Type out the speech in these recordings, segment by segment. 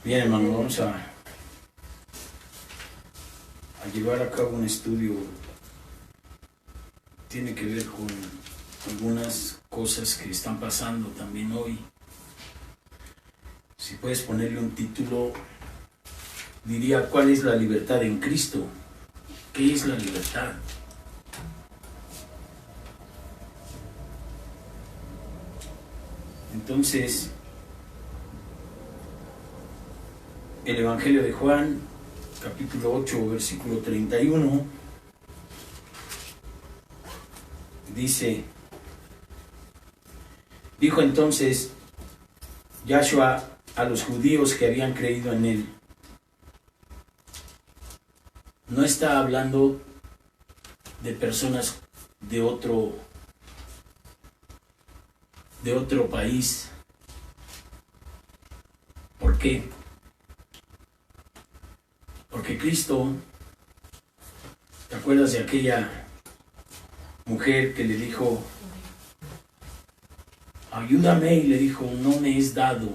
Bien, hermano, vamos a llevar a cabo un estudio. Tiene que ver con algunas cosas que están pasando también hoy. Si puedes ponerle un título, diría: ¿cuál es la libertad en Cristo? ¿Qué es la libertad? Entonces, el Evangelio de Juan, capítulo 8, versículo 31, dice: dijo entonces Yahshua a los judíos que habían creído en él. No está hablando de personas de otro país. ¿Por qué? Porque Cristo, ¿te acuerdas de aquella mujer que le dijo: ayúdame? Y le dijo: no me es dado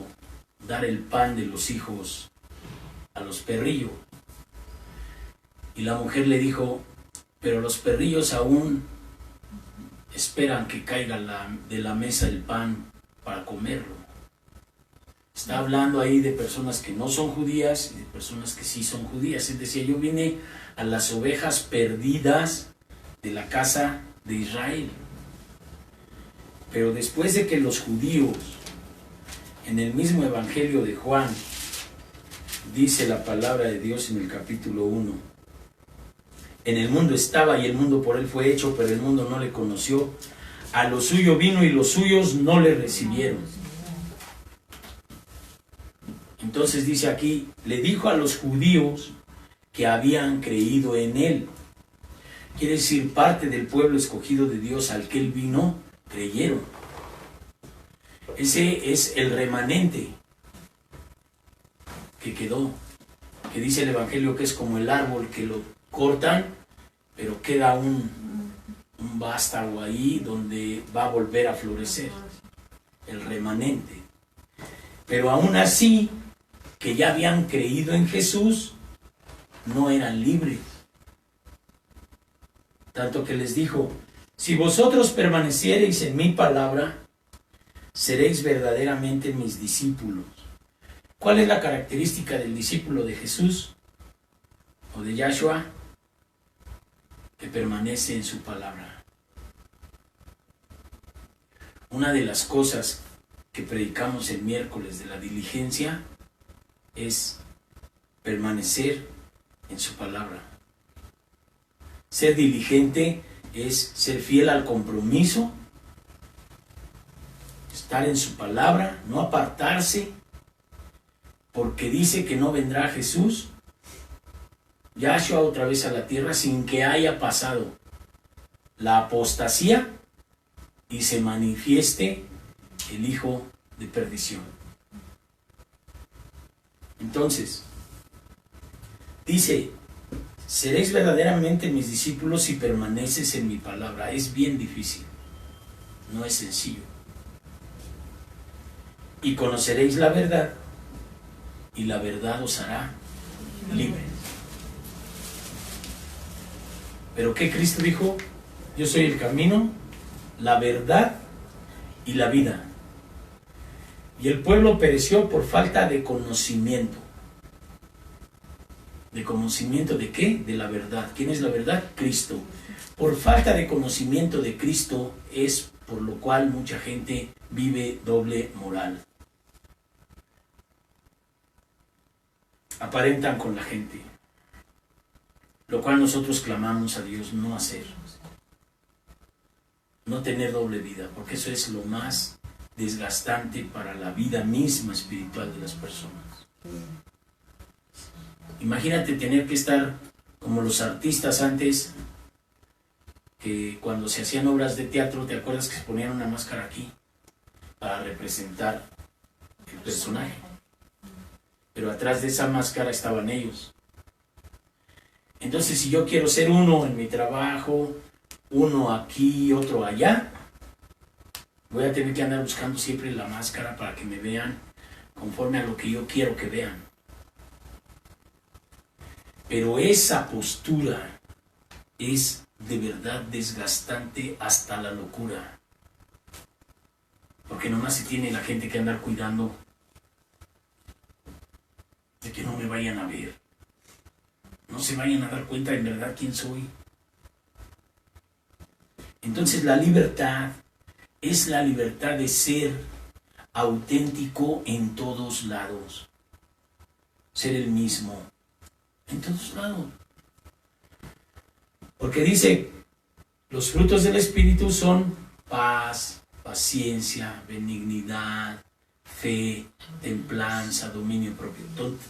dar el pan de los hijos a los perrillos. Y la mujer le dijo: pero los perrillos aún esperan que caiga de la mesa el pan para comerlo. Está hablando ahí de personas que no son judías y de personas que sí son judías. Él decía: yo vine a las ovejas perdidas de la casa de Israel. Pero después de que los judíos, en el mismo Evangelio de Juan, dice la palabra de Dios en el capítulo 1, en el mundo estaba y el mundo por él fue hecho, pero el mundo no le conoció. A lo suyo vino y los suyos no le recibieron. Entonces dice aquí: le dijo a los judíos que habían creído en él. Quiere decir, parte del pueblo escogido de Dios al que él vino, creyeron. Ese es el remanente que quedó, que dice el Evangelio que es como el árbol que lo cortan, pero queda un vástago ahí donde va a volver a florecer, el remanente. Pero aún así, que ya habían creído en Jesús, no eran libres. Tanto que les dijo: si vosotros permaneciereis en mi palabra, seréis verdaderamente mis discípulos. ¿Cuál es la característica del discípulo de Jesús o de Yahshua? Que permanece en su palabra. Una de las cosas que predicamos el miércoles de la diligencia es permanecer en su palabra. Ser diligente es ser fiel al compromiso, estar en su palabra, no apartarse, porque dice que no vendrá Jesús, Yahshua, otra vez a la tierra sin que haya pasado la apostasía y se manifieste el hijo de perdición. Entonces, dice: seréis verdaderamente mis discípulos si permaneces en mi palabra. Es bien difícil, no es sencillo. Y conoceréis la verdad, y la verdad os hará libres. Pero ¿qué Cristo dijo? Yo soy el camino, la verdad y la vida. Y el pueblo pereció por falta de conocimiento. ¿De conocimiento de qué? De la verdad. ¿Quién es la verdad? Cristo. Por falta de conocimiento de Cristo es por lo cual mucha gente vive doble moral. Aparentan con la gente, lo cual nosotros clamamos a Dios no hacer. No tener doble vida, porque eso es lo más desgastante para la vida misma espiritual de las personas. Imagínate tener que estar como los artistas antes, que cuando se hacían obras de teatro, ¿te acuerdas que se ponían una máscara aquí para representar el personaje? Pero atrás de esa máscara estaban ellos. Entonces, si yo quiero ser uno en mi trabajo, uno aquí, otro allá, voy a tener que andar buscando siempre la máscara para que me vean conforme a lo que yo quiero que vean. Pero esa postura es de verdad desgastante hasta la locura. Porque nomás se tiene la gente que andar cuidando de que no me vayan a ver. No se vayan a dar cuenta en verdad quién soy. Entonces la libertad es la libertad de ser auténtico en todos lados. Ser el mismo en todos lados. Porque dice, los frutos del Espíritu son paz, paciencia, benignidad, fe, templanza, dominio propio.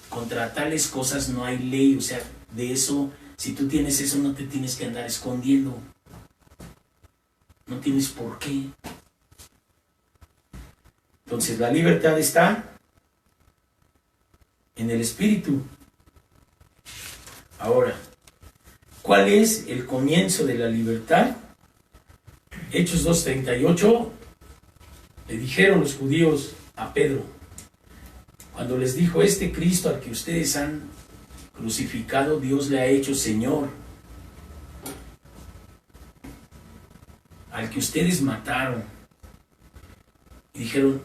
Contra tales cosas no hay ley. O sea, de eso, si tú tienes eso, no te tienes que andar escondiendo. No tienes por qué. Entonces la libertad está en el Espíritu. Ahora, ¿cuál es el comienzo de la libertad? Hechos 2:38, le dijeron los judíos a Pedro, cuando les dijo, este Cristo al que ustedes han crucificado, Dios le ha hecho Señor. Al que ustedes mataron. Y dijeron,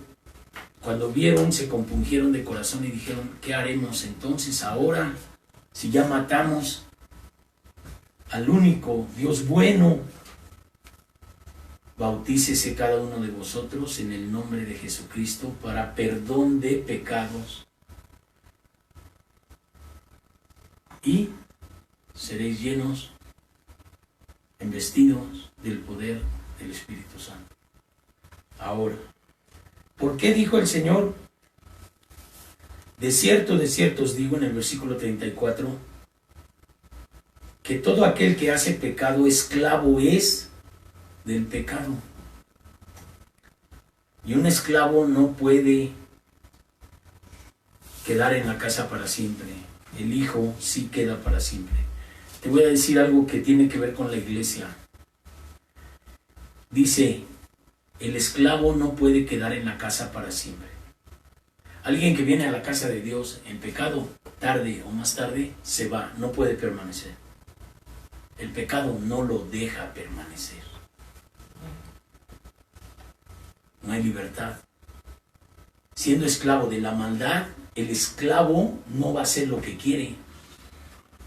cuando vieron, se compungieron de corazón y dijeron, ¿qué haremos entonces ahora? Si ya matamos al único Dios bueno, bautícese cada uno de vosotros en el nombre de Jesucristo para perdón de pecados y seréis llenos, investidos del poder del Espíritu Santo. Ahora, ¿por qué dijo el Señor? De cierto os digo en el versículo 34, que todo aquel que hace pecado, esclavo es del pecado. Y un esclavo no puede quedar en la casa para siempre. El hijo sí queda para siempre. Te voy a decir algo que tiene que ver con la iglesia. Dice, el esclavo no puede quedar en la casa para siempre. Alguien que viene a la casa de Dios en pecado, tarde o más tarde, se va, no puede permanecer. El pecado no lo deja permanecer. No hay libertad. Siendo esclavo de la maldad, el esclavo no va a hacer lo que quiere.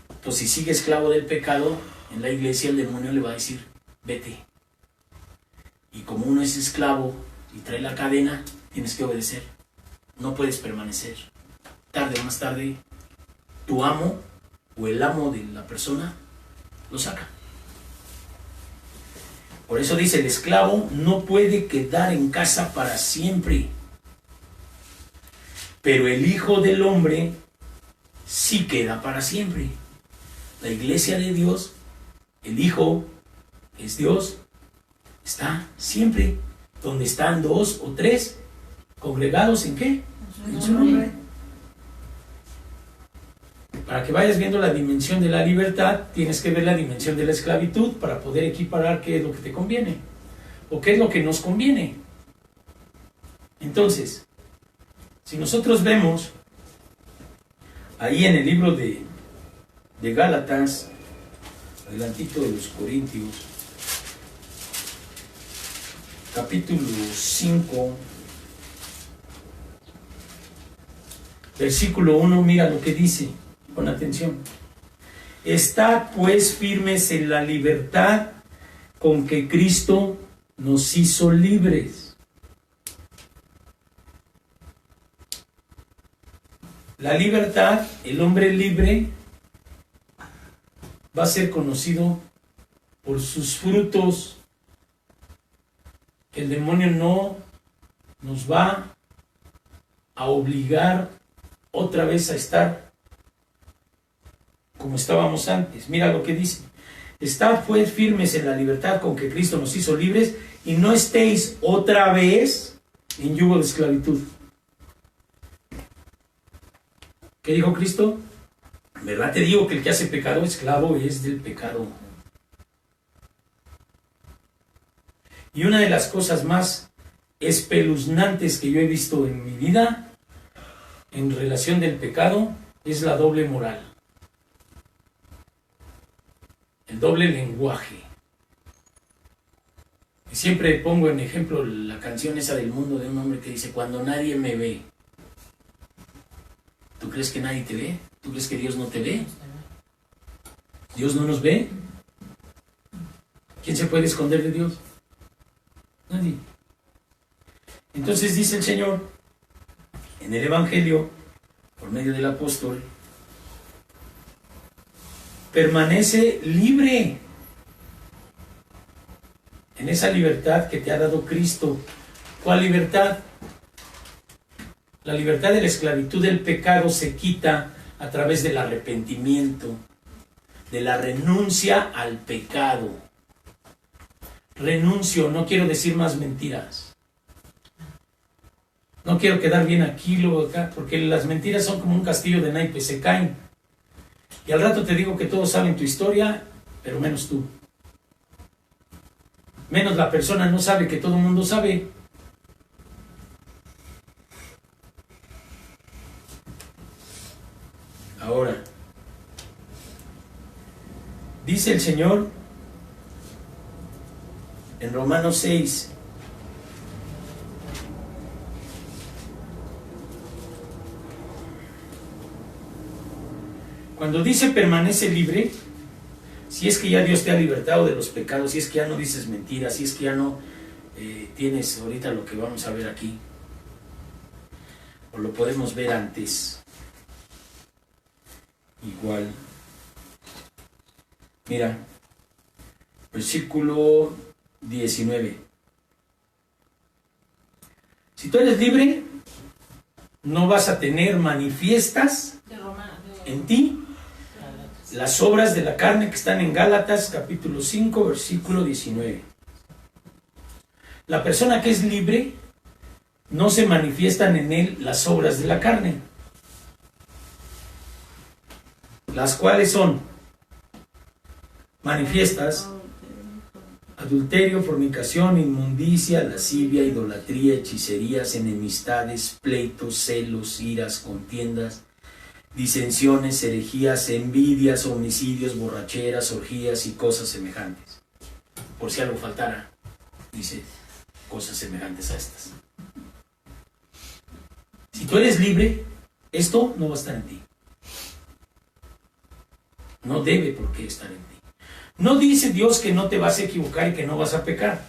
Entonces, si sigue esclavo del pecado, en la iglesia el demonio le va a decir, vete. Y como uno es esclavo y trae la cadena, tienes que obedecer. No puedes permanecer. Tarde o más tarde, tu amo o el amo de la persona lo saca. Por eso dice, el esclavo no puede quedar en casa para siempre. Pero el Hijo del Hombre sí queda para siempre. La iglesia de Dios, el Hijo es Dios, está siempre. Donde están 2 o 3 congregados, ¿en qué? En su nombre. Para que vayas viendo la dimensión de la libertad, tienes que ver la dimensión de la esclavitud para poder equiparar qué es lo que te conviene o qué es lo que nos conviene. Entonces, si nosotros vemos ahí en el libro de Gálatas, adelantito de los Corintios, capítulo 5, versículo 1, mira lo que dice. Pon atención. Estad pues firmes en la libertad con que Cristo nos hizo libres. La libertad, el hombre libre, va a ser conocido por sus frutos. El demonio no nos va a obligar otra vez a estar como estábamos antes. Mira lo que dice. Estad pues firmes en la libertad con que Cristo nos hizo libres y no estéis otra vez en yugo de esclavitud. ¿Qué dijo Cristo? En verdad te digo que el que hace pecado, esclavo es del pecado. Y una de las cosas más espeluznantes que yo he visto en mi vida en relación del pecado es la doble moral. el doble lenguaje. Y siempre pongo en ejemplo la canción esa del mundo de un hombre que dice, cuando nadie me ve. ¿Tú crees que nadie te ve? ¿Tú crees que Dios no te ve? ¿Dios no nos ve? ¿Quién se puede esconder de Dios? Nadie. Entonces dice el Señor en el Evangelio, por medio del apóstol, permanece libre en esa libertad que te ha dado Cristo. ¿Cuál libertad? La libertad de la esclavitud del pecado se quita a través del arrepentimiento, de la renuncia al pecado. Renuncio, no quiero decir más mentiras. No quiero quedar bien aquí, luego acá, porque las mentiras son como un castillo de naipes, se caen. Y al rato te digo que todos saben tu historia, pero menos tú. Menos la persona no sabe que todo el mundo sabe. Ahora, dice el Señor en Romanos 6, cuando dice permanece libre, si es que ya Dios te ha libertado de los pecados, si es que ya no dices mentiras, si es que ya no tienes ahorita lo que vamos a ver aquí, o lo podemos ver antes. Igual. Mira, versículo 19. Si tú eres libre, no vas a tener manifiestas en ti las obras de la carne que están en Gálatas capítulo 5, versículo 19. La persona que es libre, no se manifiestan en él las obras de la carne, las cuales son manifiestas: adulterio, fornicación, inmundicia, lascivia, idolatría, hechicerías, enemistades, pleitos, celos, iras, contiendas, disensiones, herejías, envidias, homicidios, borracheras, orgías y cosas semejantes. Por si algo faltara, dice, cosas semejantes a estas. Si tú eres libre, esto no va a estar en ti. No debe por qué estar en ti. No dice Dios que no te vas a equivocar y que no vas a pecar.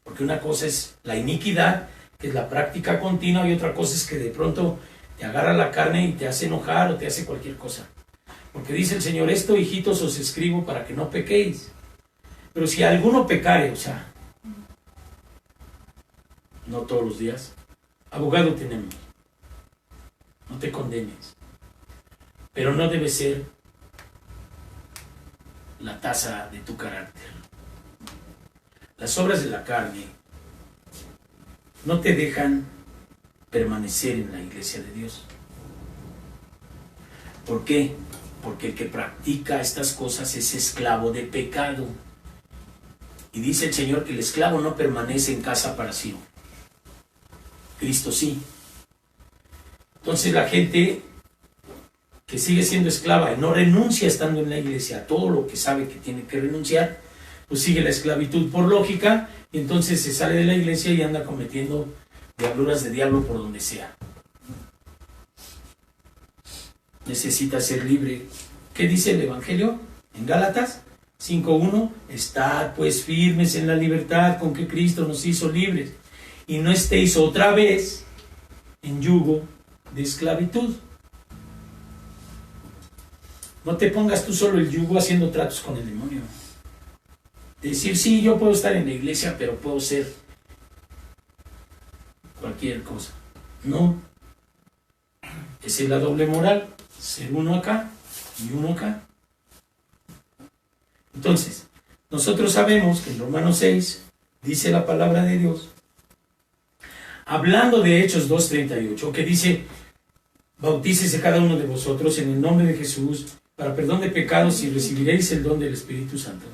Porque una cosa es la iniquidad, que es la práctica continua, y otra cosa es que de pronto te agarra la carne y te hace enojar o te hace cualquier cosa. Porque dice el Señor, esto, hijitos, os escribo para que no pequéis. Pero si alguno pecare, o sea, no todos los días, abogado tenemos. No te condenes. Pero no debe ser la tasa de tu carácter. Las obras de la carne no te dejan permanecer en la iglesia de Dios. ¿Por qué? Porque el que practica estas cosas es esclavo de pecado. Y dice el Señor que el esclavo no permanece en casa para siempre. Cristo sí. Entonces la gente que sigue siendo esclava y no renuncia estando en la iglesia a todo lo que sabe que tiene que renunciar, pues sigue la esclavitud por lógica, y entonces se sale de la iglesia y anda cometiendo diabluras de diablo por donde sea. Necesita ser libre. ¿Qué dice el Evangelio? En Gálatas 5:1, estad pues firmes en la libertad con que Cristo nos hizo libres, y no estéis otra vez en yugo de esclavitud. No te pongas tú solo el yugo haciendo tratos con el demonio. Decir, sí, yo puedo estar en la iglesia, pero puedo ser cualquier cosa. No. Esa es la doble moral. Ser uno acá y uno acá. Entonces, nosotros sabemos que en Romanos 6 dice la palabra de Dios, hablando de Hechos 2:38, que dice, bautícese cada uno de vosotros en el nombre de Jesús para perdón de pecados y recibiréis el don del Espíritu Santo.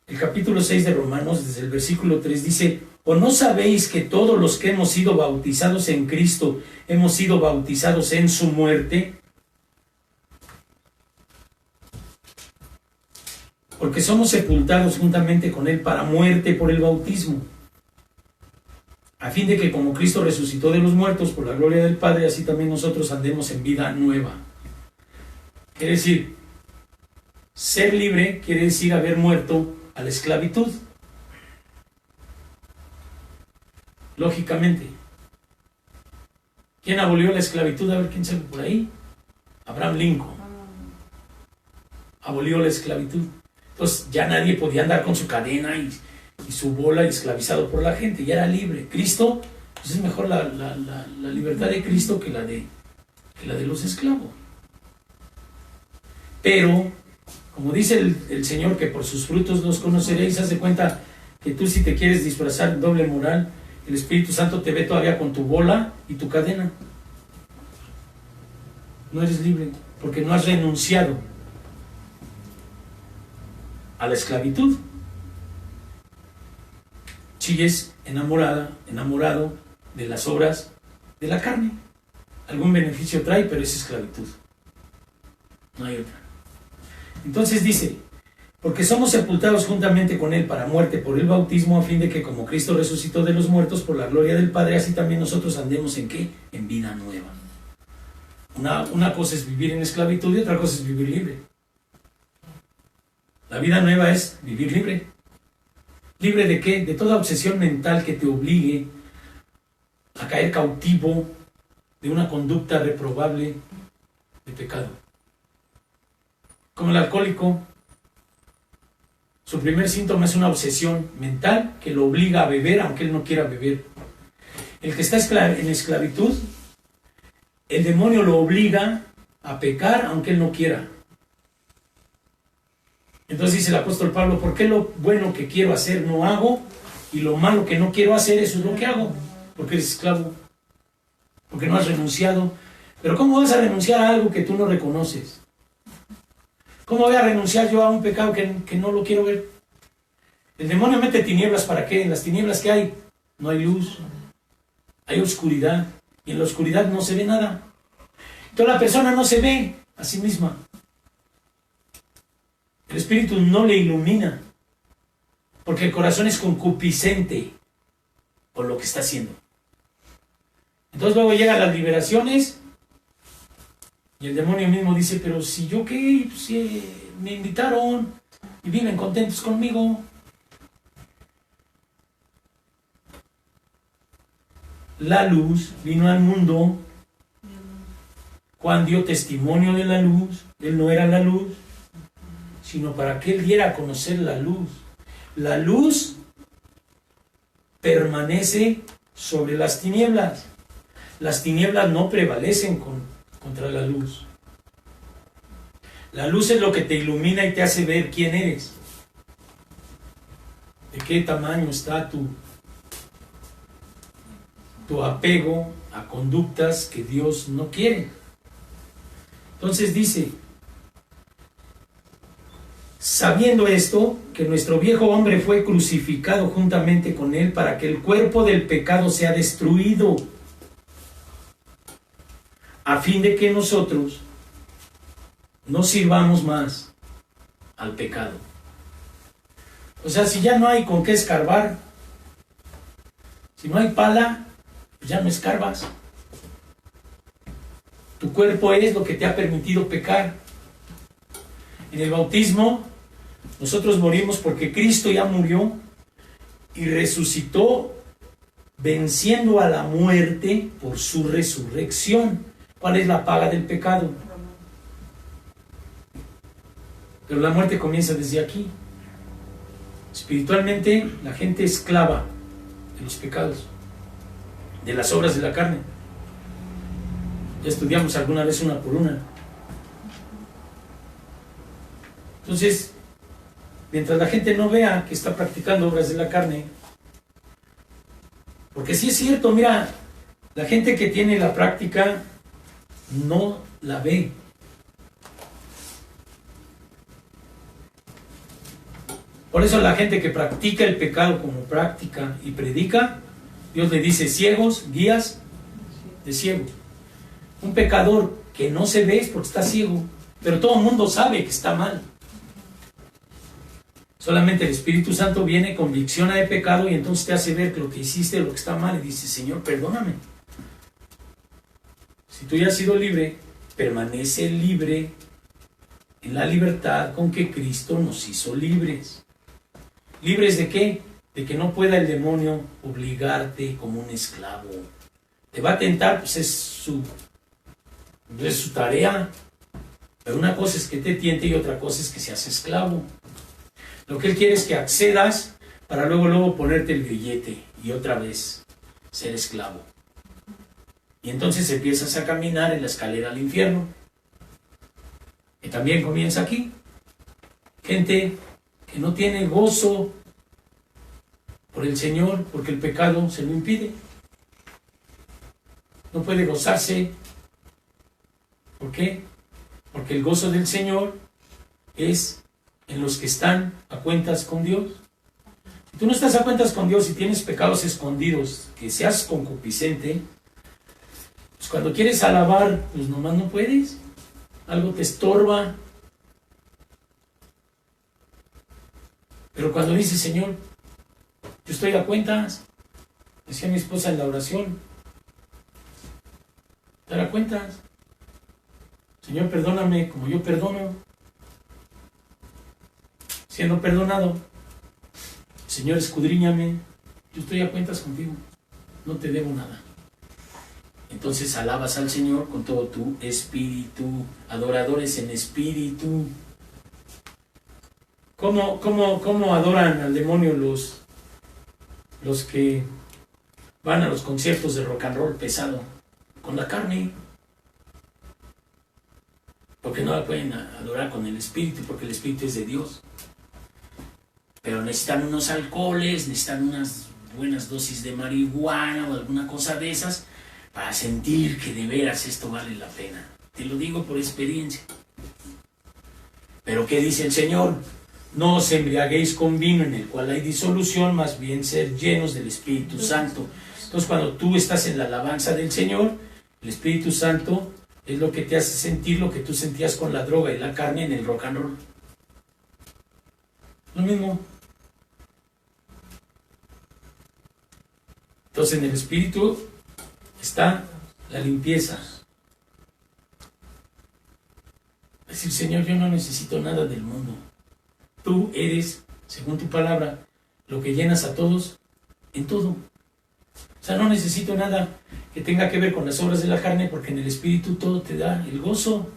El capítulo 6 de Romanos, desde el versículo 3, dice, ¿o no sabéis que todos los que hemos sido bautizados en Cristo, hemos sido bautizados en su muerte? porque somos sepultados juntamente con Él para muerte por el bautismo, a fin de que como Cristo resucitó de los muertos por la gloria del Padre, así también nosotros andemos en vida nueva. Quiere decir, ser libre quiere decir haber muerto a la esclavitud. Lógicamente. ¿Quién abolió la esclavitud? A ver quién sabe por ahí. Abraham Lincoln. Abolió la esclavitud. Entonces ya nadie podía andar con su cadena y su bola y esclavizado por la gente. Ya era libre. Cristo, pues es mejor la libertad de Cristo que la de los esclavos. Pero, como dice el Señor, que por sus frutos los conoceréis, hace cuenta que tú, si te quieres disfrazar de doble moral, el Espíritu Santo te ve todavía con tu bola y tu cadena. No eres libre, porque no has renunciado a la esclavitud. Sigues enamorado de las obras de la carne. Algún beneficio trae, pero es esclavitud. No hay otra. Entonces dice, porque somos sepultados juntamente con Él para muerte por el bautismo, a fin de que como Cristo resucitó de los muertos por la gloria del Padre, así también nosotros andemos ¿en qué? En vida nueva. Una cosa es vivir en esclavitud y otra cosa es vivir libre. La vida nueva es vivir libre. ¿Libre de qué? De toda obsesión mental que te obligue a caer cautivo de una conducta reprobable de pecado. Como el alcohólico, su primer síntoma es una obsesión mental que lo obliga a beber aunque él no quiera beber. El que está en esclavitud, el demonio lo obliga a pecar aunque él no quiera. Entonces dice el apóstol Pablo, ¿por qué lo bueno que quiero hacer no hago? Y lo malo que no quiero hacer, eso es lo que hago. Porque eres esclavo. Porque no has renunciado. Pero ¿cómo vas a renunciar a algo que tú no reconoces? ¿Cómo voy a renunciar yo a un pecado que no lo quiero ver? El demonio mete tinieblas, ¿para qué? En las tinieblas que hay, no hay luz. Hay oscuridad. Y en la oscuridad no se ve nada. Entonces la persona no se ve a sí misma. El espíritu no le ilumina, porque el corazón es concupiscente por lo que está haciendo. Entonces luego llegan las liberaciones y el demonio mismo dice, pero si yo qué, pues, si me invitaron y viven contentos conmigo. La luz vino al mundo. Juan dio testimonio de la luz. Él no era la luz, sino para que él diera a conocer la luz. La luz permanece sobre las tinieblas. Las tinieblas no prevalecen contra la luz. La luz es lo que te ilumina y te hace ver quién eres. De qué tamaño está tu apego a conductas que Dios no quiere. Entonces dice, sabiendo esto, que nuestro viejo hombre fue crucificado juntamente con él para que el cuerpo del pecado sea destruido, a fin de que nosotros no sirvamos más al pecado. O sea, si ya no hay con qué escarbar, si no hay pala, pues ya no escarbas. Tu cuerpo es lo que te ha permitido pecar. En el bautismo, nosotros morimos porque Cristo ya murió y resucitó, venciendo a la muerte por su resurrección. ¿Cuál es la paga del pecado? Pero la muerte comienza desde aquí. Espiritualmente, la gente es esclava de los pecados, de las obras de la carne. Ya estudiamos alguna vez una por una. Entonces, mientras la gente no vea que está practicando obras de la carne, porque sí es cierto, mira, la gente que tiene la práctica no la ve. Por eso la gente que practica el pecado como práctica y predica, Dios le dice ciegos, guías de ciegos. Un pecador que no se ve es porque está ciego, pero todo el mundo sabe que está mal. Solamente el Espíritu Santo viene, convicciona de pecado y entonces te hace ver que lo que hiciste, lo que está mal, y dice, Señor, perdóname. Si tú ya has sido libre, permanece libre en la libertad con que Cristo nos hizo libres. ¿Libres de qué? De que no pueda el demonio obligarte como un esclavo. Te va a tentar, pues es su tarea. Pero una cosa es que te tiente y otra cosa es que seas esclavo. Lo que él quiere es que accedas para luego ponerte el grillete y otra vez ser esclavo. Y entonces empiezas a caminar en la escalera al infierno. Que también comienza aquí. Gente que no tiene gozo por el Señor porque el pecado se lo impide. No puede gozarse. ¿Por qué? Porque el gozo del Señor es en los que están a cuentas con Dios. Si tú no estás a cuentas con Dios y tienes pecados escondidos, que seas concupiscente, pues cuando quieres alabar, pues nomás no puedes. Algo te estorba. Pero cuando dices, Señor, yo estoy a cuentas, decía mi esposa en la oración, estar a cuentas. Señor, perdóname como yo perdono. Siendo perdonado, Señor, escudriñame, yo estoy a cuentas contigo, no te debo nada. Entonces alabas al Señor con todo tu espíritu, adoradores en espíritu. ¿Cómo adoran al demonio los que van a los conciertos de rock and roll pesado? Con la carne. Porque no la pueden adorar con el espíritu, porque el espíritu es de Dios. Pero necesitan unos alcoholes, necesitan unas buenas dosis de marihuana o alguna cosa de esas para sentir que de veras esto vale la pena. Te lo digo por experiencia. Pero ¿qué dice el Señor? No os embriaguéis con vino en el cual hay disolución, más bien ser llenos del Espíritu Santo. Entonces cuando tú estás en la alabanza del Señor, el Espíritu Santo es lo que te hace sentir lo que tú sentías con la droga y la carne en el rock and roll. Lo mismo. Entonces en el Espíritu está la limpieza. Es decir, Señor, yo no necesito nada del mundo. Tú eres, según tu palabra, lo que llenas a todos en todo. O sea, no necesito nada que tenga que ver con las obras de la carne, porque en el Espíritu todo te da el gozo.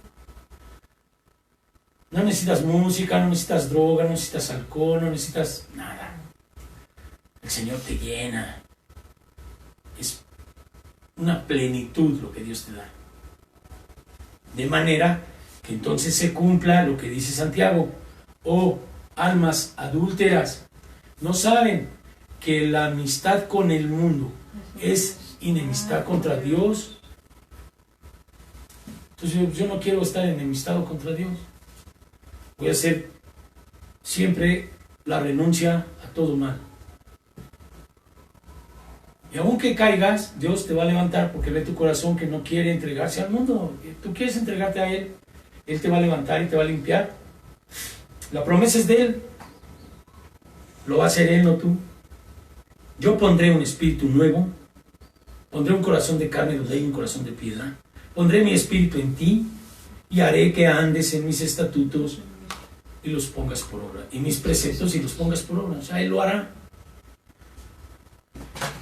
No necesitas música, no necesitas droga, no necesitas alcohol, no necesitas nada. El Señor te llena. Es una plenitud lo que Dios te da. De manera que entonces se cumpla lo que dice Santiago. Oh, almas adúlteras, ¿no saben que la amistad con el mundo es enemistad contra Dios? Entonces yo no quiero estar enemistado contra Dios. Voy a hacer siempre la renuncia a todo mal. Y aunque caigas, Dios te va a levantar porque ve tu corazón que no quiere entregarse al mundo. Tú quieres entregarte a Él, Él te va a levantar y te va a limpiar. La promesa es de Él. Lo va a hacer Él, no tú. Yo pondré un espíritu nuevo. Pondré un corazón de carne donde hay un corazón de piedra. Pondré mi espíritu en ti y haré que andes en mis estatutos y los pongas por obra. Y mis preceptos y los pongas por obra. O sea, Él lo hará.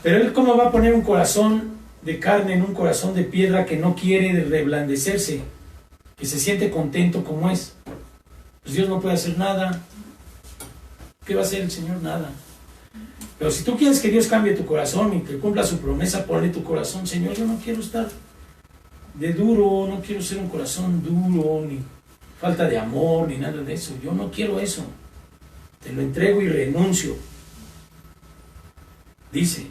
Pero Él, ¿cómo va a poner un corazón de carne en un corazón de piedra que no quiere reblandecerse? Que se siente contento como es. Pues Dios no puede hacer nada. ¿Qué va a hacer el Señor? Nada. Pero si tú quieres que Dios cambie tu corazón y que cumpla su promesa, ponle tu corazón. Señor, yo no quiero estar de duro, no quiero ser un corazón duro, ni falta de amor, ni nada de eso. Yo no quiero eso. Te lo entrego y renuncio. Dice,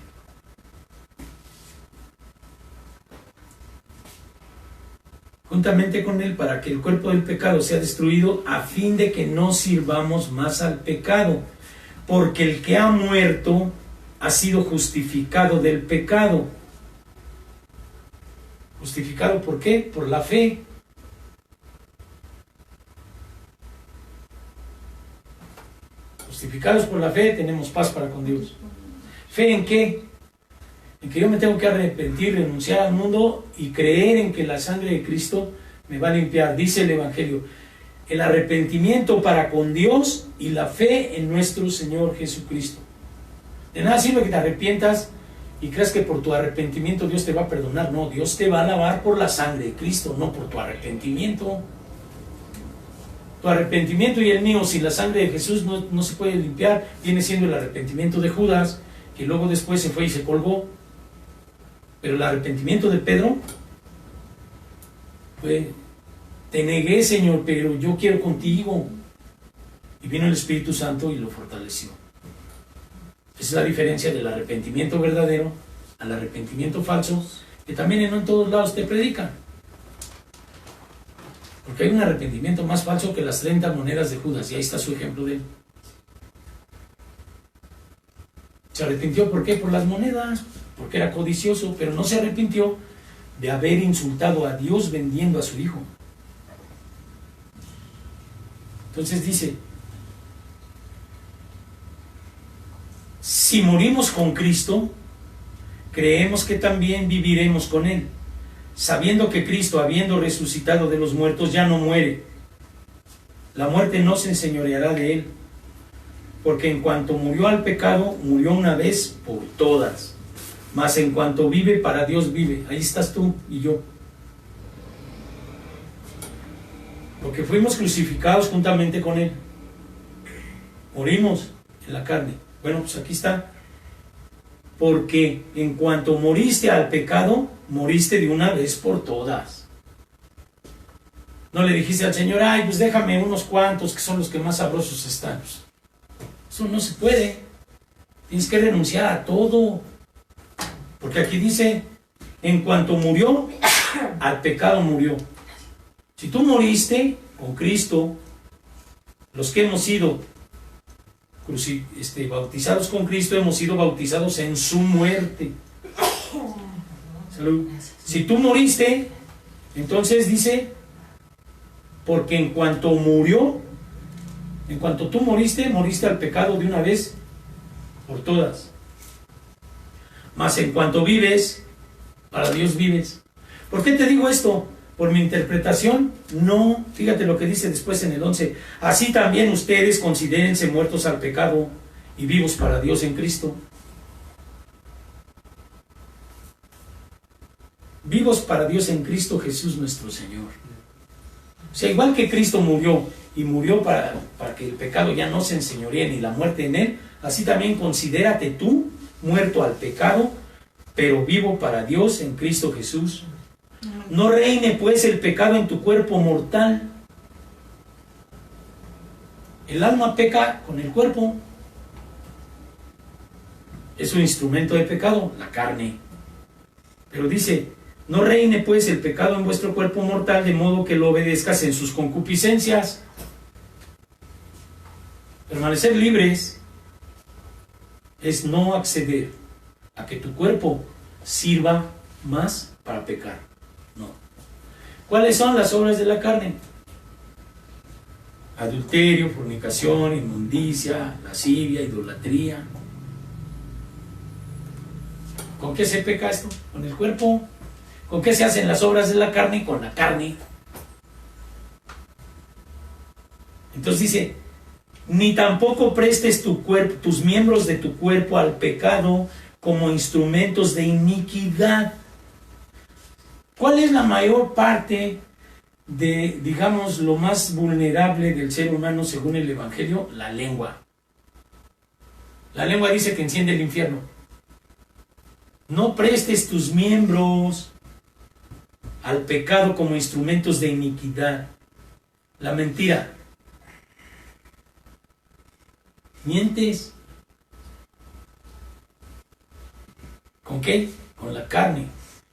juntamente con Él, para que el cuerpo del pecado sea destruido, a fin de que no sirvamos más al pecado. Porque el que ha muerto ha sido justificado del pecado. ¿Justificado por qué? Por la fe. justificados por la fe, tenemos paz para con Dios. ¿Fe en qué? En que yo me tengo que arrepentir, renunciar al mundo y creer en que la sangre de Cristo me va a limpiar. Dice el Evangelio, el arrepentimiento para con Dios y la fe en nuestro Señor Jesucristo. De nada sirve que te arrepientas y creas que por tu arrepentimiento Dios te va a perdonar. No, Dios te va a lavar por la sangre de Cristo, no por tu arrepentimiento. Tu arrepentimiento y el mío sin la sangre de Jesús no se puede limpiar. Viene siendo el arrepentimiento de Judas, que luego después se fue y se colgó. Pero el arrepentimiento de Pedro fue: te negué, Señor, pero yo quiero contigo. Y vino el Espíritu Santo y lo fortaleció. Esa es la diferencia del arrepentimiento verdadero al arrepentimiento falso, que también no en todos lados te predican. Porque hay un arrepentimiento más falso que las 30 monedas de Judas, y ahí está su ejemplo de él. Se arrepintió, ¿por qué? Por las monedas, porque era codicioso, pero no se arrepintió de haber insultado a Dios vendiendo a su hijo. Entonces dice, si morimos con Cristo, creemos que también viviremos con Él, sabiendo que Cristo, habiendo resucitado de los muertos, ya no muere. La muerte no se enseñoreará de Él, porque en cuanto murió al pecado, murió una vez por todas. Mas en cuanto vive, para Dios vive. Ahí estás tú y yo. Porque fuimos crucificados juntamente con Él. Morimos en la carne. Bueno, pues aquí está. Porque en cuanto moriste al pecado, moriste de una vez por todas. No le dijiste al Señor, ay, pues déjame unos cuantos que son los que más sabrosos están. Eso no se puede. Tienes que renunciar a todo. Porque aquí dice, en cuanto murió, al pecado murió. Si tú moriste con Cristo, los que hemos sido bautizados con Cristo, hemos sido bautizados en su muerte. Salud. Si tú moriste, entonces dice, porque en cuanto murió, en cuanto tú moriste, moriste al pecado de una vez por todas. Mas en cuanto vives, para Dios vives. ¿Por qué te digo esto? Por mi interpretación, no. Fíjate lo que dice después en el 11. Así también ustedes considérense muertos al pecado y vivos para Dios en Cristo. Vivos para Dios en Cristo Jesús nuestro Señor. O sea, igual que Cristo murió y murió para que el pecado ya no se enseñoree ni la muerte en Él, así también considérate tú muerto al pecado, pero vivo para Dios en Cristo Jesús. No reine pues el pecado en tu cuerpo mortal. El alma peca con el cuerpo. Es un instrumento de pecado, la carne. Pero dice, no reine pues el pecado en vuestro cuerpo mortal, de modo que lo obedezcas en sus concupiscencias. Permanecer libres es no acceder a que tu cuerpo sirva más para pecar. No. ¿Cuáles son las obras de la carne? Adulterio, fornicación, inmundicia, lascivia, idolatría. ¿Con qué se peca esto? Con el cuerpo. ¿Con qué se hacen las obras de la carne? Con la carne. Entonces dice, ni tampoco prestes tu cuerpo, tus miembros de tu cuerpo al pecado como instrumentos de iniquidad. ¿Cuál es la mayor parte de, digamos, lo más vulnerable del ser humano según el Evangelio? La lengua. La lengua dice que enciende el infierno. No prestes tus miembros al pecado como instrumentos de iniquidad. La mentira. Mientes. ¿Con qué? Con la carne.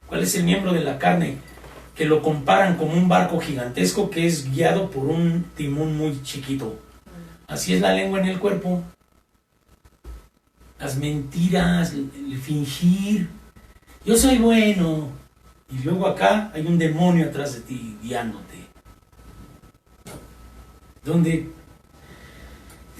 ¿Cuál es el miembro de la carne? Que lo comparan como un barco gigantesco que es guiado por un timón muy chiquito. Así es la lengua en el cuerpo. Las mentiras, el fingir. Yo soy bueno. Y luego acá hay un demonio atrás de ti guiándote. Donde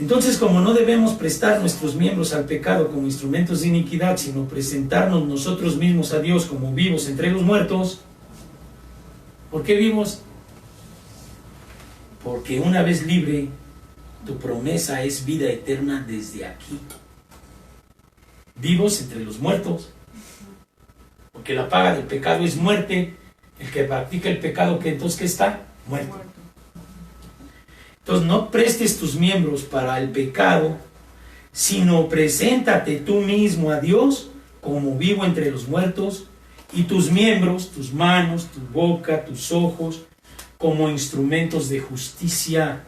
Entonces, como no debemos prestar nuestros miembros al pecado como instrumentos de iniquidad, sino presentarnos nosotros mismos a Dios como vivos entre los muertos, ¿por qué vivos? Porque una vez libre, tu promesa es vida eterna desde aquí. Vivos entre los muertos. Porque la paga del pecado es muerte. El que practica el pecado, ¿qué entonces qué está? Muerto. Entonces no prestes tus miembros para el pecado, sino preséntate tú mismo a Dios como vivo entre los muertos, y tus miembros, tus manos, tu boca, tus ojos, como instrumentos de justicia.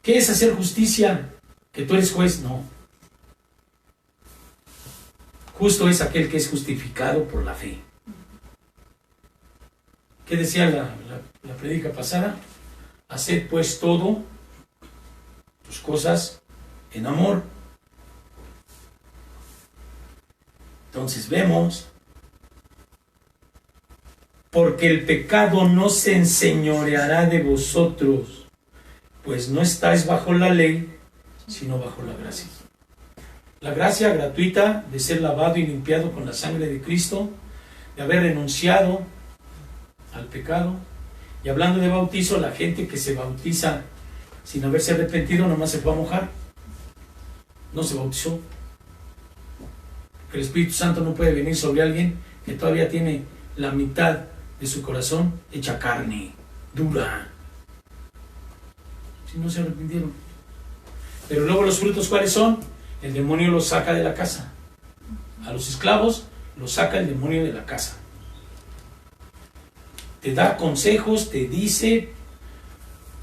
¿Qué es hacer justicia? ¿Que tú eres juez? No. Justo es aquel que es justificado por la fe. ¿Qué decía la prédica pasada? Haced pues todo tus cosas en amor. Entonces vemos, porque el pecado no se enseñoreará de vosotros, pues no estáis bajo la ley, sino bajo la gracia. La gracia gratuita de ser lavado y limpiado con la sangre de Cristo, de haber renunciado al pecado. Y hablando de bautizo, la gente que se bautiza sin haberse arrepentido, nomás se fue a mojar. No se bautizó. Que el Espíritu Santo no puede venir sobre alguien que todavía tiene la mitad de su corazón hecha carne, dura. Si no se arrepintieron. Pero luego los frutos, ¿cuáles son? El demonio los saca de la casa. A los esclavos los saca el demonio de la casa. Te da consejos, te dice.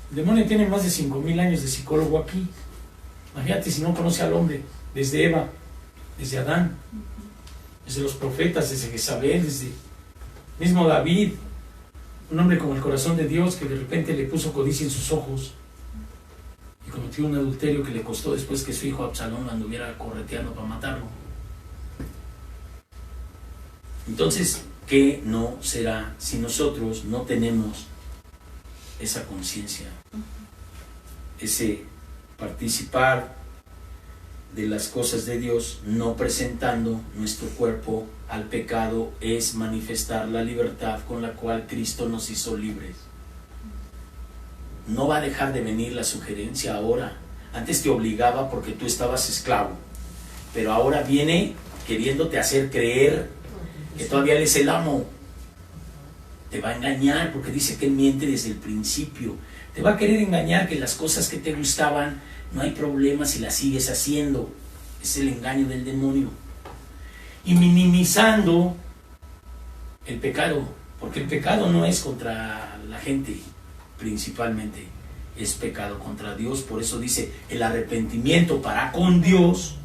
El demonio tiene más de 5,000 años de psicólogo aquí. Imagínate si no conoce al hombre, desde Eva, desde Adán, desde los profetas, desde Jezabel, desde mismo David, un hombre con el corazón de Dios que de repente le puso codicia en sus ojos y cometió un adulterio que le costó después que su hijo Absalón lo anduviera correteando para matarlo. Entonces, ¿qué no será si nosotros no tenemos esa conciencia, ese participar de las cosas de Dios, no presentando nuestro cuerpo al pecado, es manifestar la libertad con la cual Cristo nos hizo libres? No va a dejar de venir la sugerencia ahora. Antes te obligaba porque tú estabas esclavo, pero ahora viene queriéndote hacer creer que todavía él es el amo. Te va a engañar porque dice que él miente desde el principio. Te va a querer engañar que las cosas que te gustaban no hay problema si las sigues haciendo. Es el engaño del demonio. Y minimizando el pecado, porque el pecado no es contra la gente principalmente, es pecado contra Dios. Por eso dice el arrepentimiento para con Dios,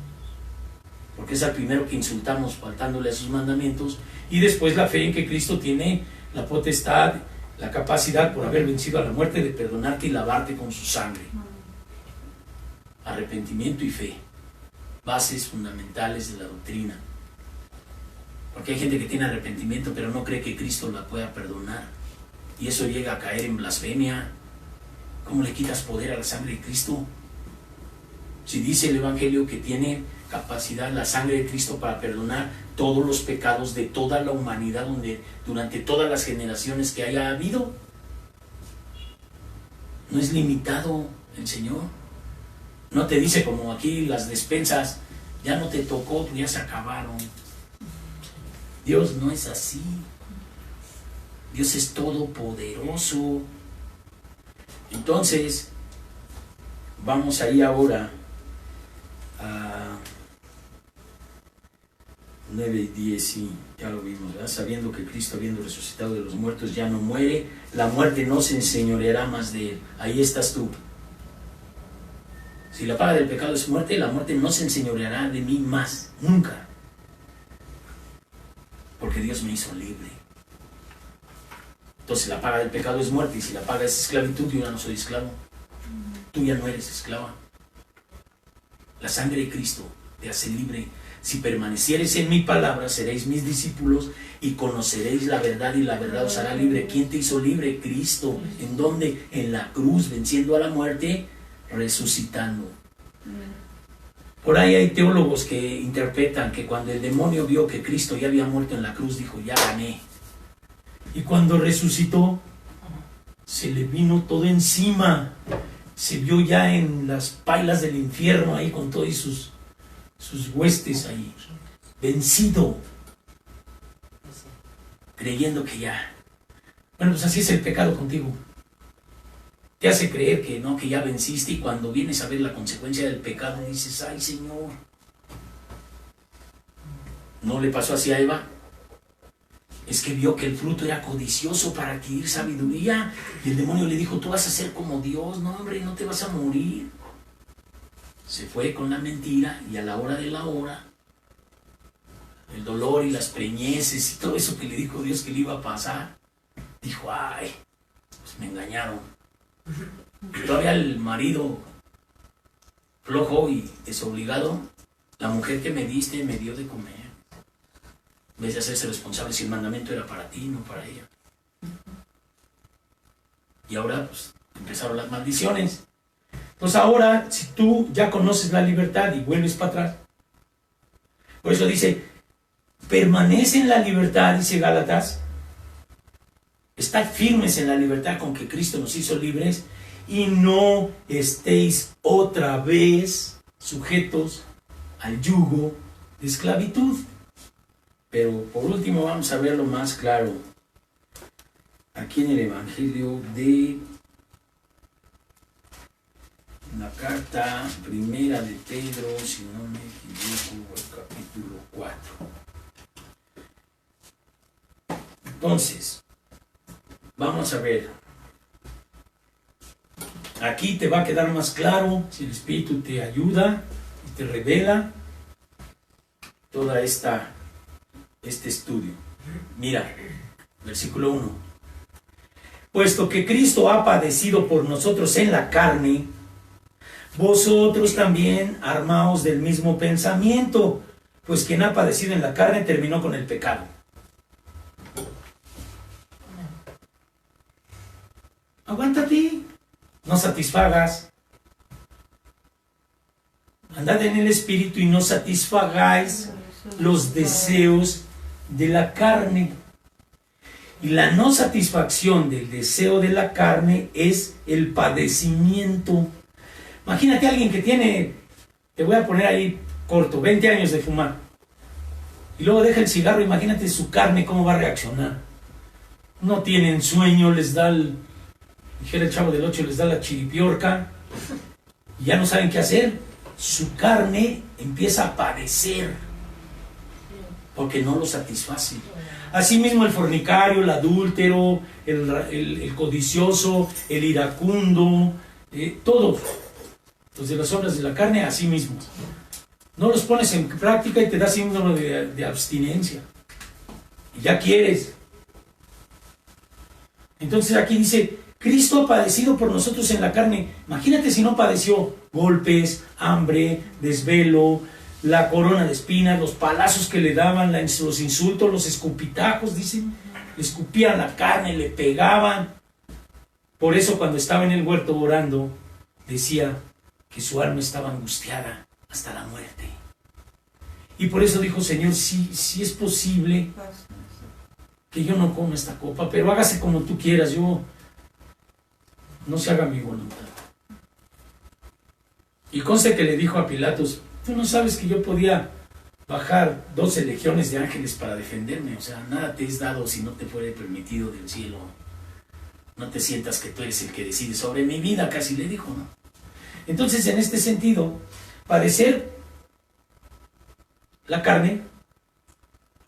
porque es el primero que insultamos faltándole a sus mandamientos, y después la fe en que Cristo tiene la potestad, la capacidad por haber vencido a la muerte de perdonarte y lavarte con su sangre. Arrepentimiento y fe, bases fundamentales de la doctrina. Porque hay gente que tiene arrepentimiento pero no cree que Cristo la pueda perdonar, y eso llega a caer en blasfemia. ¿Cómo le quitas poder a la sangre de Cristo? Si dice el Evangelio que tiene capacidad la sangre de Cristo para perdonar todos los pecados de toda la humanidad durante todas las generaciones que haya habido. No es limitado el Señor. No te dice como aquí las despensas, ya no te tocó, ya se acabaron. Dios no es así. Dios es todopoderoso. Entonces, vamos ahí ahora a 9 y 10, sí, ya lo vimos, ¿verdad? Sabiendo que Cristo, habiendo resucitado de los muertos, ya no muere, la muerte no se enseñoreará más de él. Ahí estás tú. Si la paga del pecado es muerte, la muerte no se enseñoreará de mí más, nunca. Porque Dios me hizo libre. Entonces la paga del pecado es muerte, y si la paga es esclavitud, yo ya no soy esclavo. Tú ya no eres esclava. La sangre de Cristo te hace libre. Si permaneciereis en mi palabra, seréis mis discípulos y conoceréis la verdad, y la verdad os hará libre. ¿Quién te hizo libre? Cristo. ¿En dónde? En la cruz, venciendo a la muerte, resucitando. Por ahí hay teólogos que interpretan que cuando el demonio vio que Cristo ya había muerto en la cruz, dijo, ya gané. Y cuando resucitó, se le vino todo encima. Se vio ya en las pailas del infierno ahí con todos sus huestes ahí. Vencido. Creyendo que ya. Bueno, pues así es el pecado contigo. Te hace creer que no, que ya venciste, y cuando vienes a ver la consecuencia del pecado dices, ay Señor. ¿No le pasó así a Eva? Es que vio que el fruto era codicioso para adquirir sabiduría, y el demonio le dijo, tú vas a ser como Dios. No, hombre, no te vas a morir. Se fue con la mentira, y a la hora de la hora, el dolor y las preñeces y todo eso que le dijo Dios que le iba a pasar, dijo, ay, pues me engañaron. Y todavía el marido flojo y desobligado, la mujer que me diste me dio de comer. En vez de hacerse responsable si el mandamiento era para ti, no para ella. Y ahora pues empezaron las maldiciones. Entonces ahora, si tú ya conoces la libertad y vuelves para atrás, por eso dice, permanece en la libertad, dice Gálatas, estad firmes en la libertad con que Cristo nos hizo libres, y no estéis otra vez sujetos al yugo de esclavitud. Pero por último vamos a verlo más claro aquí en el Evangelio de la carta primera de Pedro, si no me equivoco, el capítulo 4. Entonces, vamos a ver. Aquí te va a quedar más claro si el Espíritu te ayuda y te revela toda este estudio. Mira, versículo 1. Puesto que Cristo ha padecido por nosotros en la carne, vosotros también armaos del mismo pensamiento, pues quien ha padecido en la carne terminó con el pecado. Aguántate, no satisfagas. Andad en el Espíritu y no satisfagáis los deseos de la carne. Y la no satisfacción del deseo de la carne es el padecimiento. Imagínate a alguien que tiene, te voy a poner ahí corto, 20 años de fumar, y luego deja el cigarro. Imagínate su carne cómo va a reaccionar. No tienen sueño, les da dijera el Chavo del 8, les da la chiripiorca, y ya no saben qué hacer. Su carne empieza a padecer porque no lo satisface. Asimismo el fornicario, el adúltero, el codicioso, el iracundo, todos los de las obras de la carne, así mismo. No los pones en práctica y te da síndrome de abstinencia. Y ya quieres. Entonces aquí dice, Cristo ha padecido por nosotros en la carne. Imagínate si no padeció golpes, hambre, desvelo, la corona de espinas, los palazos que le daban, los insultos, los escupitajos, dicen. Le escupían la carne, le pegaban. Por eso cuando estaba en el huerto orando, decía que su alma estaba angustiada hasta la muerte. Y por eso dijo, Señor, si es posible que yo no coma esta copa, pero hágase como tú quieras, no se haga mi voluntad. Y conste que le dijo a Pilatos, tú no sabes que yo podía bajar 12 legiones de ángeles para defenderme. O sea, nada te es dado si no te fuere permitido del cielo. No te sientas que tú eres el que decide sobre mi vida, casi le dijo, ¿no? Entonces, en este sentido, padecer la carne,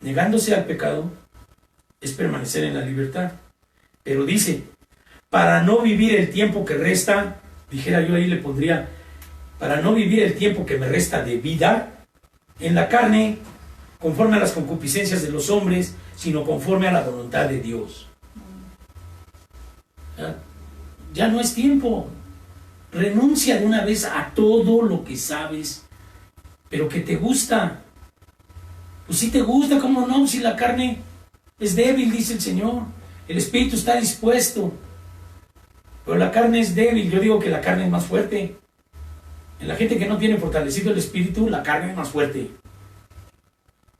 negándose al pecado, es permanecer en la libertad. Pero dice, para no vivir el tiempo que resta, dijera yo ahí le pondría, para no vivir el tiempo que me resta de vida en la carne, conforme a las concupiscencias de los hombres, sino conforme a la voluntad de Dios. Ya no es tiempo. Renuncia de una vez a todo lo que sabes, pero que te gusta. Pues si te gusta, ¿cómo no? Si la carne es débil, dice el Señor. El espíritu está dispuesto, pero la carne es débil. Yo digo que la carne es más fuerte. En la gente que no tiene fortalecido el espíritu, la carne es más fuerte.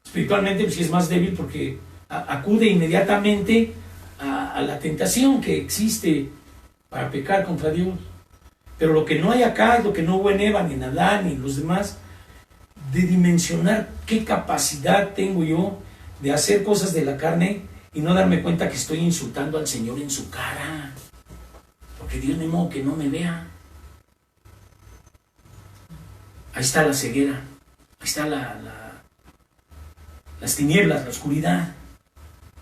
Espiritualmente, pues sí es más débil porque acude inmediatamente a la tentación que existe para pecar contra Dios. Pero lo que no hay acá es lo que no hubo en Eva, ni en Adán, ni en los demás, de dimensionar qué capacidad tengo yo de hacer cosas de la carne y no darme cuenta que estoy insultando al Señor en su cara. Porque Dios ni modo que no me vea. Ahí está la ceguera, ahí está las tinieblas, la oscuridad.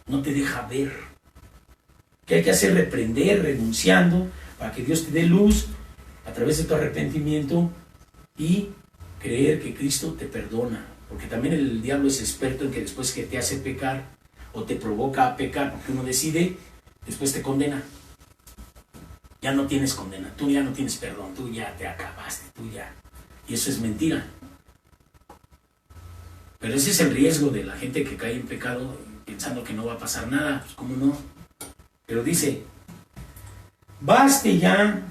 No te deja ver. ¿Qué hay que hacer? Reprender, renunciando, para que Dios te dé luz a través de tu arrepentimiento y creer que Cristo te perdona. Porque también el diablo es experto en que después que te hace pecar o te provoca a pecar, porque uno decide, después te condena. Ya no tienes condena, tú ya no tienes perdón, tú ya te acabaste, tú ya. Y eso es mentira. Pero ese es el riesgo de la gente que cae en pecado pensando que no va a pasar nada. Pues cómo no. Pero dice, baste ya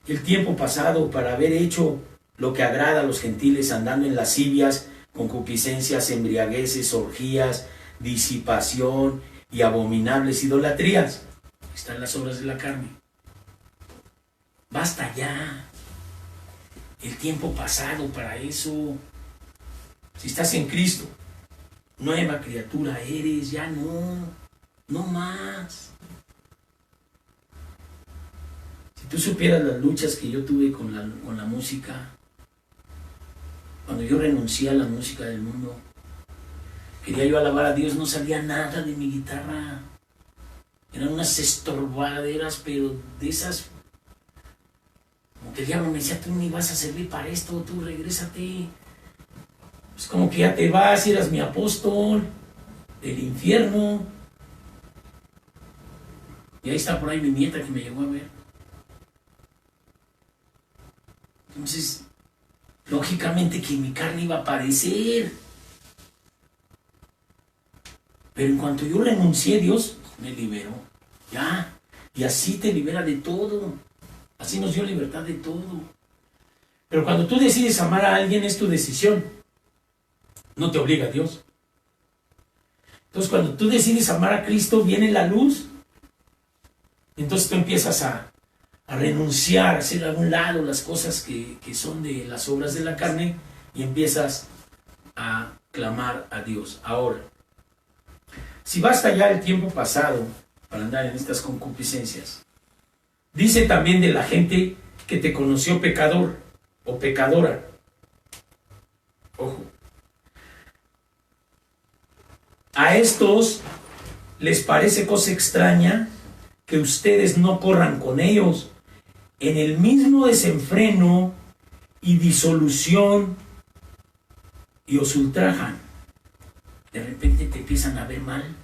el tiempo pasado para haber hecho lo que agrada a los gentiles, andando en lascivias, concupiscencias, embriagueces, orgías, disipación y abominables idolatrías. Están las obras de la carne. Basta ya. El tiempo pasado para eso. Si estás en Cristo, nueva criatura eres, ya no más. Si tú supieras las luchas que yo tuve con la música, cuando yo renuncié a la música del mundo, quería yo alabar a Dios, no salía nada de mi guitarra. Eran unas estorbaderas, pero de esas. Como que el diablo me decía, tú ni vas a servir para esto, tú regrésate. Es como que ya te vas, eras mi apóstol del infierno. Y ahí está por ahí mi nieta que me llegó a ver. Entonces, lógicamente que mi carne iba a aparecer. Pero en cuanto yo renuncié, Dios me liberó. Ya. Y así te libera de todo. Así nos dio libertad de todo. Pero cuando tú decides amar a alguien es tu decisión. No te obliga a Dios. Entonces cuando tú decides amar a Cristo viene la luz. Entonces tú empiezas a renunciar, a hacer a un lado las cosas que son de las obras de la carne y empiezas a clamar a Dios. Ahora, si basta ya el tiempo pasado para andar en estas concupiscencias, dice también de la gente que te conoció pecador o pecadora. Ojo. A estos les parece cosa extraña que ustedes no corran con ellos en el mismo desenfreno y disolución y os ultrajan. De repente te empiezan a ver mal.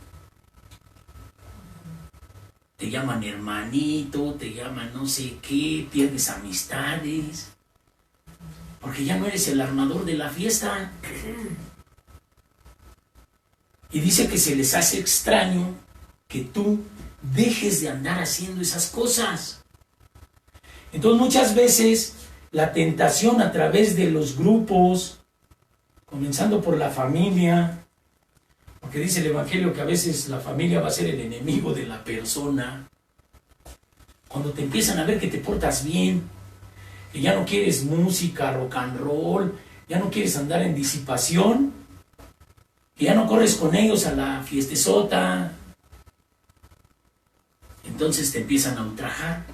Te llaman hermanito, te llaman no sé qué, pierdes amistades. Porque ya no eres el armador de la fiesta. Y dice que se les hace extraño que tú dejes de andar haciendo esas cosas. Entonces muchas veces la tentación a través de los grupos, comenzando por la familia, porque dice el Evangelio que a veces la familia va a ser el enemigo de la persona. Cuando te empiezan a ver que te portas bien, que ya no quieres música, rock and roll, ya no quieres andar en disipación, que ya no corres con ellos a la fiestezota, entonces te empiezan a ultrajar.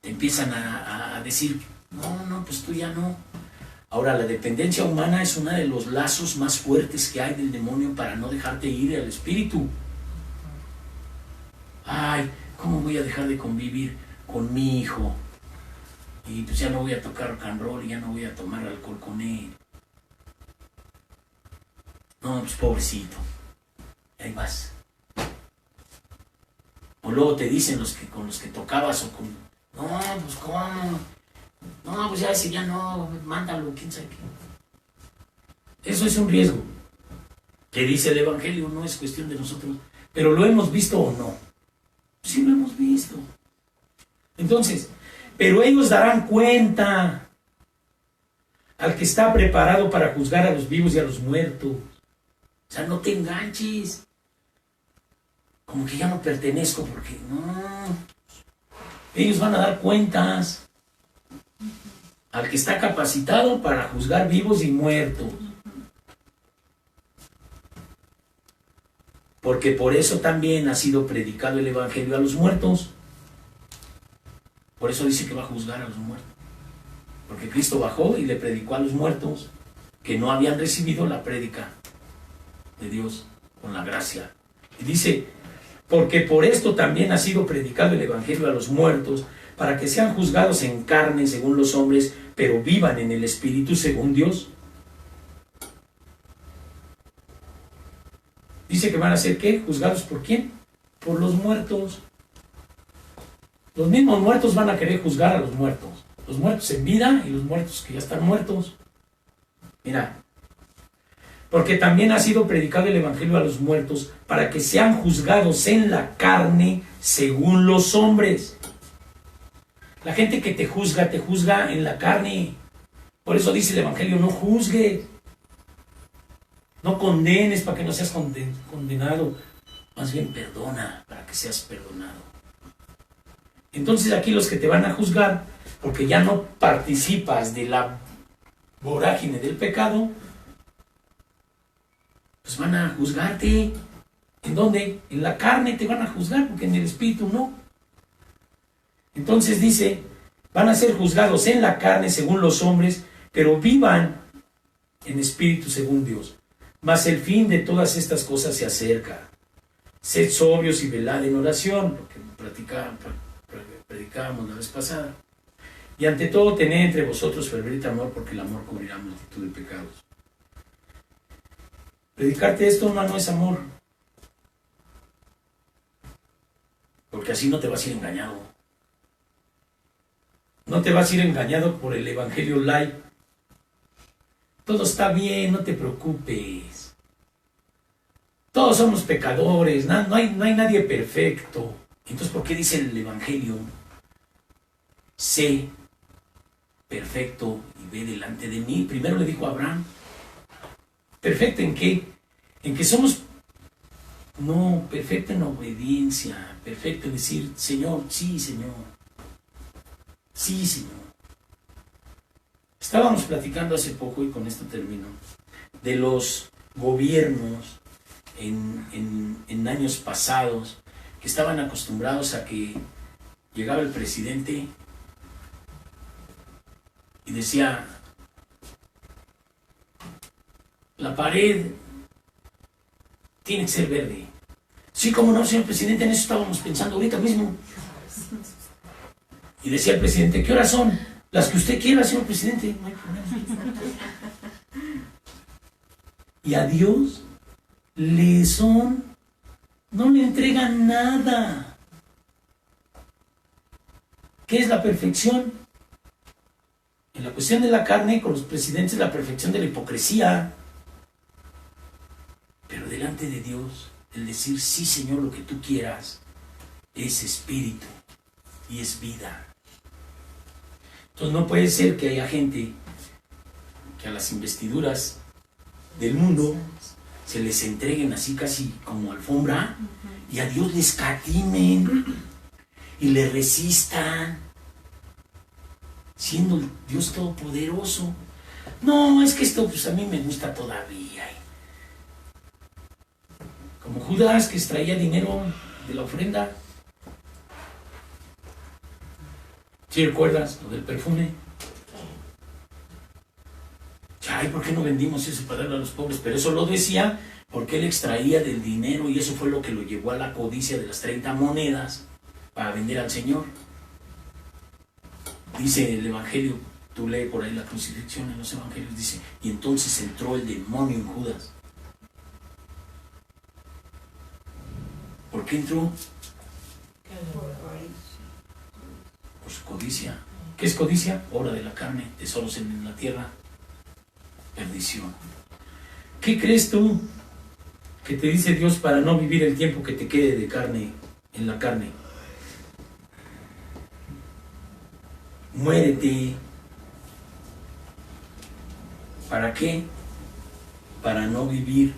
Te empiezan a decir, no, pues tú ya no. Ahora, la dependencia humana es uno de los lazos más fuertes que hay del demonio para no dejarte ir al espíritu. Ay, ¿cómo voy a dejar de convivir con mi hijo? Y pues ya no voy a tocar rock and roll y ya no voy a tomar alcohol con él. No, pues pobrecito. Y ahí vas. O luego te dicen con los que tocabas o con... No, pues ¿cómo? No, pues ya ese ya no, mándalo, quién sabe qué. Eso es un riesgo. Que dice el Evangelio, no es cuestión de nosotros. Pero ¿lo hemos visto o no? Sí lo hemos visto. Entonces, pero ellos darán cuenta al que está preparado para juzgar a los vivos y a los muertos. O sea, no te enganches. Como que ya no pertenezco porque no. Ellos van a dar cuentas al que está capacitado para juzgar vivos y muertos. Porque por eso también ha sido predicado el evangelio a los muertos. Por eso dice que va a juzgar a los muertos. Porque Cristo bajó y le predicó a los muertos que no habían recibido la prédica de Dios con la gracia. Y dice, porque por esto también ha sido predicado el evangelio a los muertos, para que sean juzgados en carne según los hombres, pero vivan en el espíritu según Dios. Dice que van a ser ¿qué? ¿Juzgados por quién? Por los muertos. Los mismos muertos van a querer juzgar a los muertos. Los muertos en vida y los muertos que ya están muertos. Mira, porque también ha sido predicado el evangelio a los muertos para que sean juzgados en la carne según los hombres. La gente que te juzga en la carne. Por eso dice el evangelio, no juzgues. No condenes para que no seas condenado. Más bien perdona para que seas perdonado. Entonces aquí los que te van a juzgar, porque ya no participas de la vorágine del pecado, pues van a juzgarte. ¿En dónde? En la carne te van a juzgar, porque en el espíritu no. Entonces dice, van a ser juzgados en la carne según los hombres, pero vivan en espíritu según Dios. Mas el fin de todas estas cosas se acerca. Sed sobrios y velad en oración, lo que predicábamos la vez pasada. Y ante todo tened entre vosotros ferviente amor, porque el amor cubrirá multitud de pecados. Predicarte esto no es amor. Porque así no te vas a ir engañado. No te vas a ir engañado por el evangelio light. Todo está bien, no te preocupes. Todos somos pecadores, no hay nadie perfecto. Entonces, ¿por qué dice el evangelio? Sé perfecto y ve delante de mí. Primero le dijo a Abraham. ¿Perfecto en qué? En que somos... No, perfecto en obediencia. Perfecto en decir, Señor, sí, Señor. Sí, Señor. Estábamos platicando hace poco, y con esto termino, de los gobiernos en años pasados que estaban acostumbrados a que llegaba el presidente y decía, la pared tiene que ser verde. Sí, cómo no, señor presidente, en eso estábamos pensando ahorita mismo. Y decía el presidente, ¿qué horas son? Las que usted quiera, señor presidente. No hay problema. Y a Dios no le entregan nada. ¿Qué es la perfección? En la cuestión de la carne, con los presidentes, la perfección de la hipocresía. Pero delante de Dios, el decir, sí, Señor, lo que tú quieras, es espíritu y es vida. Entonces no puede ser que haya gente que a las investiduras del mundo se les entreguen así casi como alfombra y a Dios les escatimen y le resistan, siendo el Dios todopoderoso. No, es que esto pues a mí me gusta todavía. Como Judas, que extraía dinero de la ofrenda. ¿Sí recuerdas lo del perfume? Ay, ¿por qué no vendimos eso para darle a los pobres? Pero eso lo decía porque él extraía del dinero y eso fue lo que lo llevó a la codicia de las 30 monedas para vender al Señor. Dice el Evangelio, tú lees por ahí la crucifixión en los Evangelios, dice, y entonces entró el demonio en Judas. ¿Por qué entró? Por su codicia. ¿Qué es codicia? Obra de la carne, tesoros en la tierra, perdición. ¿Qué crees tú que te dice Dios para no vivir el tiempo que te quede de carne, en la carne? Muérete. ¿Para qué? Para no vivir.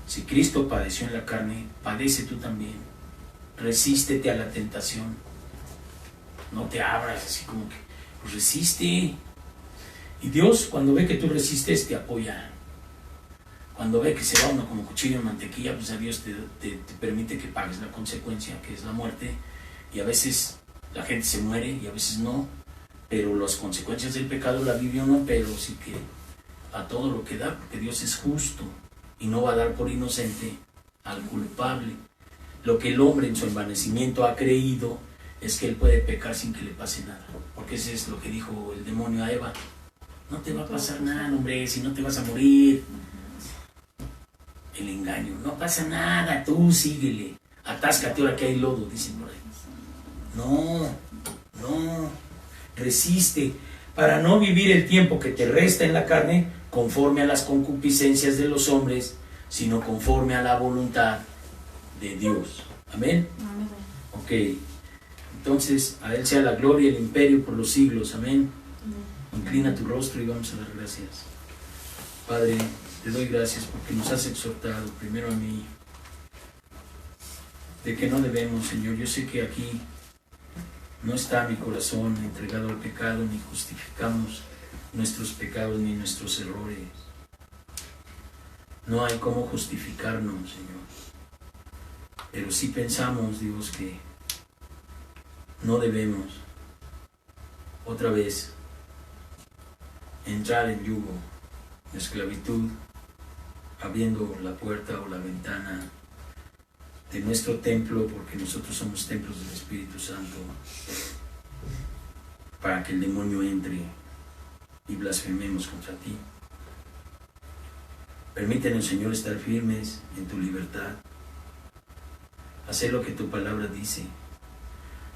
Si Cristo padeció en la carne, padece tú también. Resístete a la tentación. No te abras así como que, pues resiste. Y Dios, cuando ve que tú resistes, te apoya. Cuando ve que se va uno como cuchillo en mantequilla, pues a Dios te permite que pagues la consecuencia, que es la muerte. Y a veces la gente se muere y a veces no. Pero las consecuencias del pecado la vive uno, pero sí que a todo lo que da, porque Dios es justo y no va a dar por inocente al culpable. Lo que el hombre en su envanecimiento ha creído es que él puede pecar sin que le pase nada, porque eso es lo que dijo el demonio a Eva. No te va a pasar nada, hombre, si no te vas a morir. El engaño, no pasa nada, tú síguele, atáscate ahora que hay lodo, dicen por ahí. No, resiste, para no vivir el tiempo que te resta en la carne conforme a las concupiscencias de los hombres, sino conforme a la voluntad de Dios. Amén. Amén. Ok, entonces a Él sea la gloria y el imperio por los siglos. Amén. Inclina tu rostro y vamos a dar gracias. Padre, te doy gracias porque nos has exhortado, primero a mí, de que no debemos, Señor. Yo sé que aquí no está mi corazón entregado al pecado, ni justificamos nuestros pecados ni nuestros errores. No hay cómo justificarnos, Señor. Pero sí pensamos, Dios, que no debemos otra vez entrar en yugo de esclavitud, abriendo la puerta o la ventana de nuestro templo, porque nosotros somos templos del Espíritu Santo, para que el demonio entre y blasfememos contra ti. Permítenos, Señor, estar firmes en tu libertad, hacer lo que tu palabra dice,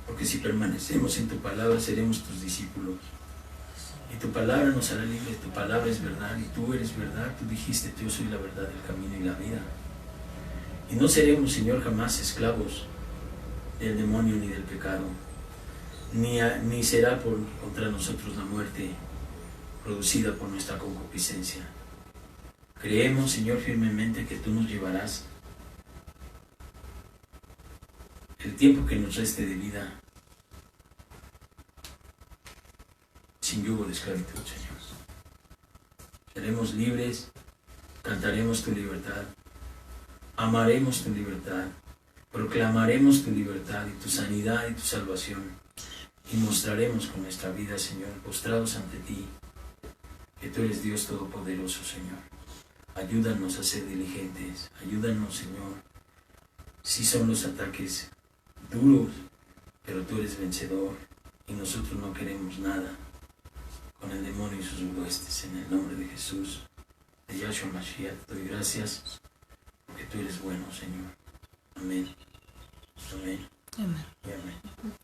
porque si permanecemos en tu palabra seremos tus discípulos. Y tu palabra nos hará libres, tu palabra es verdad y tú eres verdad. Tú dijiste, yo soy la verdad, el camino y la vida. Y no seremos, Señor, jamás esclavos del demonio ni del pecado, ni será contra nosotros la muerte producida por nuestra concupiscencia. Creemos, Señor, firmemente que tú nos llevarás el tiempo que nos reste de vida sin yugo de esclavitud, Señor. Seremos libres, cantaremos tu libertad, amaremos tu libertad, proclamaremos tu libertad y tu sanidad y tu salvación, y mostraremos con nuestra vida, Señor, postrados ante ti, que tú eres Dios Todopoderoso, Señor. Ayúdanos a ser diligentes, ayúdanos, Señor. Sí son los ataques duros, pero tú eres vencedor y nosotros no queremos nada con el demonio y sus huestes. En el nombre de Jesús, de Yahshua Mashiach, te doy gracias porque tú eres bueno, Señor. Amén. Amén. Amén. Y amén.